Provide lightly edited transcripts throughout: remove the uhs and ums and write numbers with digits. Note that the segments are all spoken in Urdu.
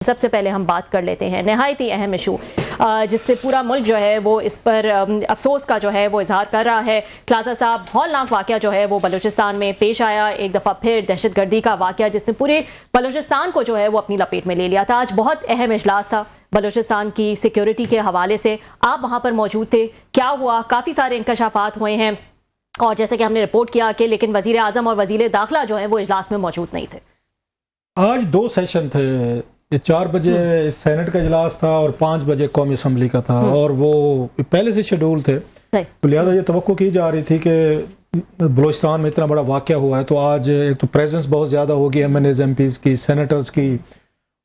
سب سے پہلے ہم بات کر لیتے ہیں نہایت اہم ایشو جس سے پورا ملک جو ہے وہ اس پر افسوس کا جو ہے وہ اظہار کر رہا ہے۔ خلاصہ صاحب، ہولناک واقعہ جو ہے وہ بلوچستان میں پیش آیا، ایک دفعہ پھر دہشت گردی کا واقعہ جس نے پورے بلوچستان کو جو ہے وہ اپنی لپیٹ میں لے لیا تھا۔ آج بہت اہم اجلاس تھا بلوچستان کی سیکیورٹی کے حوالے سے، آپ وہاں پر موجود تھے، کیا ہوا؟ کافی سارے انکشافات ہوئے ہیں اور جیسے کہ ہم نے رپورٹ کیا کہ لیکن وزیر اعظم اور وزیر داخلہ جو ہیں وہ اجلاس میں موجود نہیں تھے۔ آج 2 سیشن تھے، 4 بجے سینٹ کا اجلاس تھا اور 5 بجے قومی اسمبلی کا تھا، اور وہ پہلے سے شیڈول تھے، تو لہٰذا یہ توقع کی جا رہی تھی کہ بلوچستان میں اتنا بڑا واقعہ ہوا ہے تو آج ایک تو پریزنس بہت زیادہ ہوگی M N As M Ps کی، سینیٹرز کی،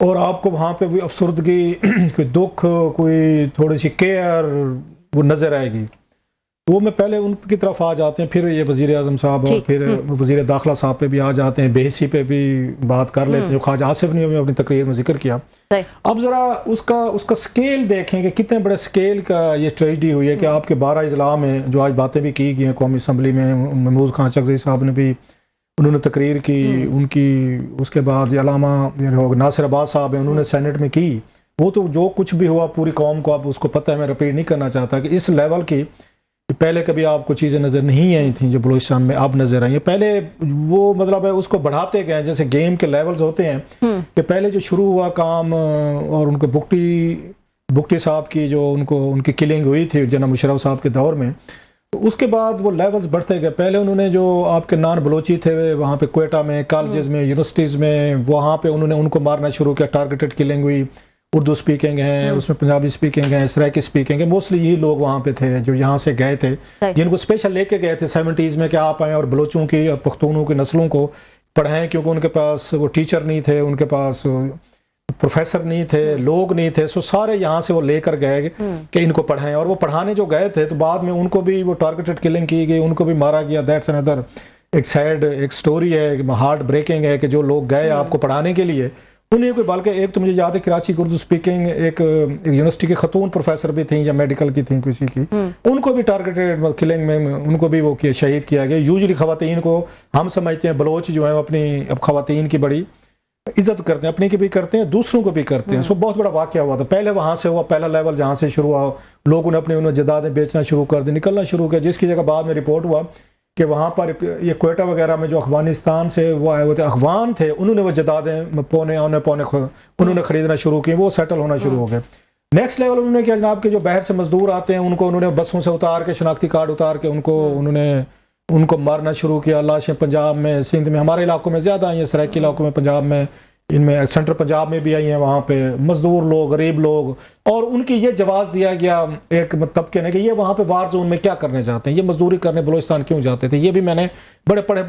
اور آپ کو وہاں پہ کوئی افسردگی، کوئی دکھ، کوئی تھوڑی سی کیئر وہ نظر آئے گی۔ وہ میں پہلے ان کی طرف آ جاتے ہیں، پھر یہ وزیر اعظم صاحب اور پھر وزیر داخلہ صاحب پہ بھی آ جاتے ہیں، بحثی پہ بھی بات کر لیتے ہیں، جو خواجہ آصف نے اپنی تقریر میں ذکر کیا۔ اب ذرا اس کا سکیل دیکھیں کہ کتنے بڑے سکیل کا یہ ٹریجڈی ہوئی ہے کہ آپ کے 12 اضلاع میں جو آج باتیں بھی کی گئی ہیں قومی اسمبلی میں، محمود خان چغزئی صاحب نے بھی انہوں نے تقریر کی، ان کی اس کے بعد علامہ ناصر عباس صاحب ہیں، انہوں نے سینٹ میں کی۔ وہ تو جو کچھ بھی ہوا پوری قوم کو اب اس کو پتہ ہے، میں رپیٹ نہیں کرنا چاہتا کہ اس لیول کی پہلے کبھی آپ کو چیزیں نظر نہیں آئی تھیں جو بلوچستان میں اب نظر آئی ہیں۔ پہلے وہ مطلب ہے اس کو بڑھاتے گئے، جیسے گیم کے لیولز ہوتے ہیں کہ پہلے جو شروع ہوا کام، اور ان کو بگٹی صاحب کی جو ان کی کلنگ ہوئی تھی جناب مشرف صاحب کے دور میں، اس کے بعد وہ لیولز بڑھتے گئے۔ پہلے انہوں نے جو آپ کے نان بلوچی تھے وہاں پہ کوئٹہ میں، کالجز میں، یونیورسٹیز میں، وہاں پہ انہوں نے ان کو مارنا شروع کیا، ٹارگیٹڈ کلنگ ہوئی۔ اردو سپیکنگ ہیں، اس میں پنجابی سپیکنگ ہیں، سرائکی سپیکنگ ہے، موسٹلی یہی لوگ وہاں پہ تھے جو یہاں سے گئے تھے، جن کو اسپیشل لے کے گئے تھے 70s میں کہ آپ آئیں اور بلوچوں کی اور پختونوں کی نسلوں کو پڑھائیں، کیونکہ ان کے پاس وہ ٹیچر نہیں تھے، ان کے پاس پروفیسر نہیں تھے، لوگ نہیں تھے، سو سارے یہاں سے وہ لے کر گئے کہ ان کو پڑھائیں، اور وہ پڑھانے جو گئے تھے تو بعد میں ان کو بھی وہ ٹارگیٹڈ کلنگ کی گئی، ان کو بھی مارا گیا۔ دیٹس اندر ایک سیڈ ایک سٹوری ہے، ہارٹ بریکنگ ہے کہ جو لوگ گئے آپ کو پڑھانے کے لیے انہیں کوئی، بلکہ ایک تو مجھے یاد ہے کراچی کی اردو سپیکنگ ایک یونیورسٹی کی خاتون پروفیسر بھی تھیں یا میڈیکل کی تھیں کسی کی، ان کو بھی ٹارگیٹڈ کلنگ میں ان کو بھی وہ شہید کیا گیا۔ یوزلی خواتین کو ہم سمجھتے ہیں بلوچ جو ہیں اپنی اب خواتین کی بڑی عزت کرتے ہیں، اپنی کی بھی کرتے ہیں، دوسروں کو بھی کرتے ہیں۔ سو بہت بڑا واقعہ ہوا تھا، پہلے وہاں سے ہوا، پہلا لیول جہاں سے شروع ہوا، لوگوں نے اپنی جائیدادیں بیچنا شروع کر دی، نکلنا شروع کیا، جس کی جگہ بعد میں رپورٹ ہوا کہ وہاں پر یہ کوئٹہ وغیرہ میں جو افغانستان سے وہ آئے ہوئے تھے افغان تھے، انہوں نے وہ جائیدادیں پونے انہوں نے خریدنا شروع کی، وہ سیٹل ہونا شروع ہو گئے۔ نیکسٹ لیول انہوں نے کیا، جناب کے جو باہر سے مزدور آتے ہیں ان کو انہوں نے بسوں سے اتار کے شناختی کارڈ اتار کے ان کو مارنا شروع کیا۔ لاشیں پنجاب میں، سندھ میں، ہمارے علاقوں میں زیادہ آئی ہیں، سرائکی علاقوں میں، پنجاب میں، ان میں سینٹرل پنجاب میں بھی آئی ہیں، وہاں پہ مزدور لوگ، غریب لوگ، اور ان کی یہ جواز دیا گیا ایک طبقے نے کہ یہ وہاں پہ وار زون میں کیا کرنے جاتے ہیں، یہ مزدوری کرنے بلوچستان کیوں جاتے تھے۔ یہ بھی میں نے بڑے پڑھے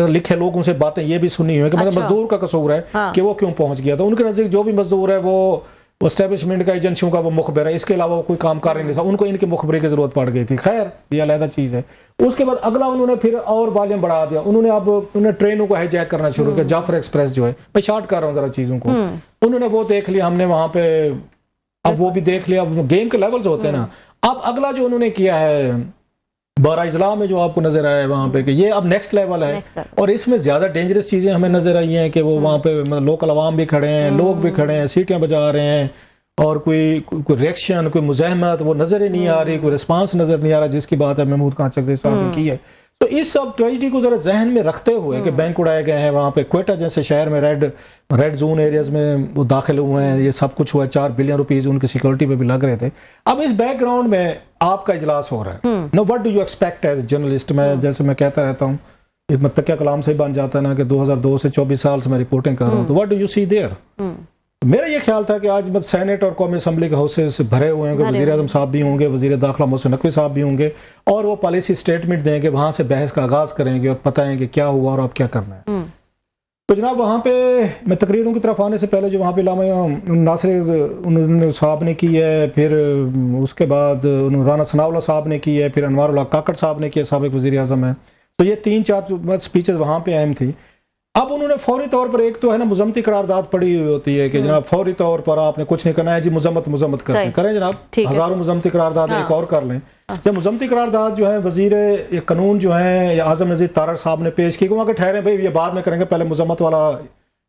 لکھے لوگوں سے باتیں یہ بھی سنی ہوئی کہ مطلب مزدور کا قصور ہے کہ وہ کیوں پہنچ گیا، تو ان کے نزدیک جو بھی مزدور ہے وہ اسٹیبلشمنٹ کا، ایجنسیوں کا وہ مخبر ہے، اس کے علاوہ وہ کوئی کام کر نہیں تھا، ان کو ان کی مخبری کی ضرورت پڑ گئی تھی۔ خیر یہ علیحدہ چیز ہے۔ اس کے بعد اگلا انہوں نے پھر اور والیوم بڑھا دیا، انہوں نے ٹرینوں کو ہائی جیک کرنا شروع کیا، جعفر ایکسپریس جو ہے، میں شارٹ کر رہا ہوں ذرا چیزوں کو، انہوں نے وہ دیکھ لیا، ہم نے وہاں پہ اب وہ بھی دیکھ لیا، گیم کے لیولز ہوتے ہیں نا۔ اب اگلا جو انہوں نے کیا ہے 12 اضلاع میں جو آپ کو نظر آیا وہاں پہ کہ یہ اب نیکسٹ لیول ہے، اور اس میں زیادہ ڈینجرس چیزیں ہمیں نظر آئی ہیں کہ وہ وہاں پہ لوکل عوام بھی کھڑے ہیں، لوگ بھی کھڑے ہیں، سیٹیاں بجا رہے ہیں، اور کوئی ریئیکشن، کوئی مزاحمت وہ نظر ہی نہیں آ رہی، کوئی رسپانس نظر نہیں آ رہا، جس کی بات ہے محمود خان چغزئی صاحب نے کی ہے۔ تو اس سب ٹریجڈی کو ذرا ذہن میں رکھتے ہوئے کہ بینک اڑائے گئے ہیں وہاں پہ، کوئٹہ جیسے شہر میں ریڈ زون ایریاز میں وہ داخل ہوئے ہیں، یہ سب کچھ ہوا ہے، 4 بلین روپیز ان کی سیکورٹی پہ بھی لگ رہے تھے۔ اب اس بیک گراؤنڈ میں آپ کا اجلاس ہو رہا ہے، no what do you expect as a journalist? میں جیسے میں کہتا رہتا ہوں، ایک متقیہ کلام سے ہی بن جاتا ہے نا کہ 2002 سے 24 سال سے میں رپورٹنگ کر رہا ہوں، تو what do you see there? میرا یہ خیال تھا کہ آج سینٹ اور قومی اسمبلی کے حوصلے سے بھرے ہوئے ہیں کہ وزیر اعظم صاحب بھی ہوں گے، وزیر داخلہ محسن نقوی صاحب بھی ہوں گے، اور وہ پالیسی سٹیٹمنٹ دیں گے، وہاں سے بحث کا آغاز کریں گے اور بتائیں گے کیا ہوا اور اب کیا کرنا ہے۔ تو جناب وہاں پہ میں تقریروں کی طرف آنے سے پہلے جو وہاں پہ علامہ ناصر صاحب نے کی ہے، پھر اس کے بعد رانا ثناء اللہ صاحب نے کی ہے، پھر انوار اللہ کاکڑ صاحب نے کی ہے، سابق وزیر اعظم ہیں، تو یہ 3-4 سپیچز وہاں پہ اہم تھی۔ اب انہوں نے فوری طور پر ایک تو ہے نا مذمتی قرارداد پڑی ہوئی ہوتی ہے کہ جناب فوری طور پر آپ نے کچھ نہیں کرنا ہے جی، مذمت کریں جناب، ہزاروں مذمتی قرارداد ایک اور کر لیں۔ جب مذمتی قرارداد جو ہے وزیر قانون جو ہیں یا اعظم نذیر تارڑ صاحب نے پیش کی کہ وہاں کے ٹھہرے بھائی یہ بعد میں کریں گے، پہلے مذمت والا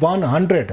100,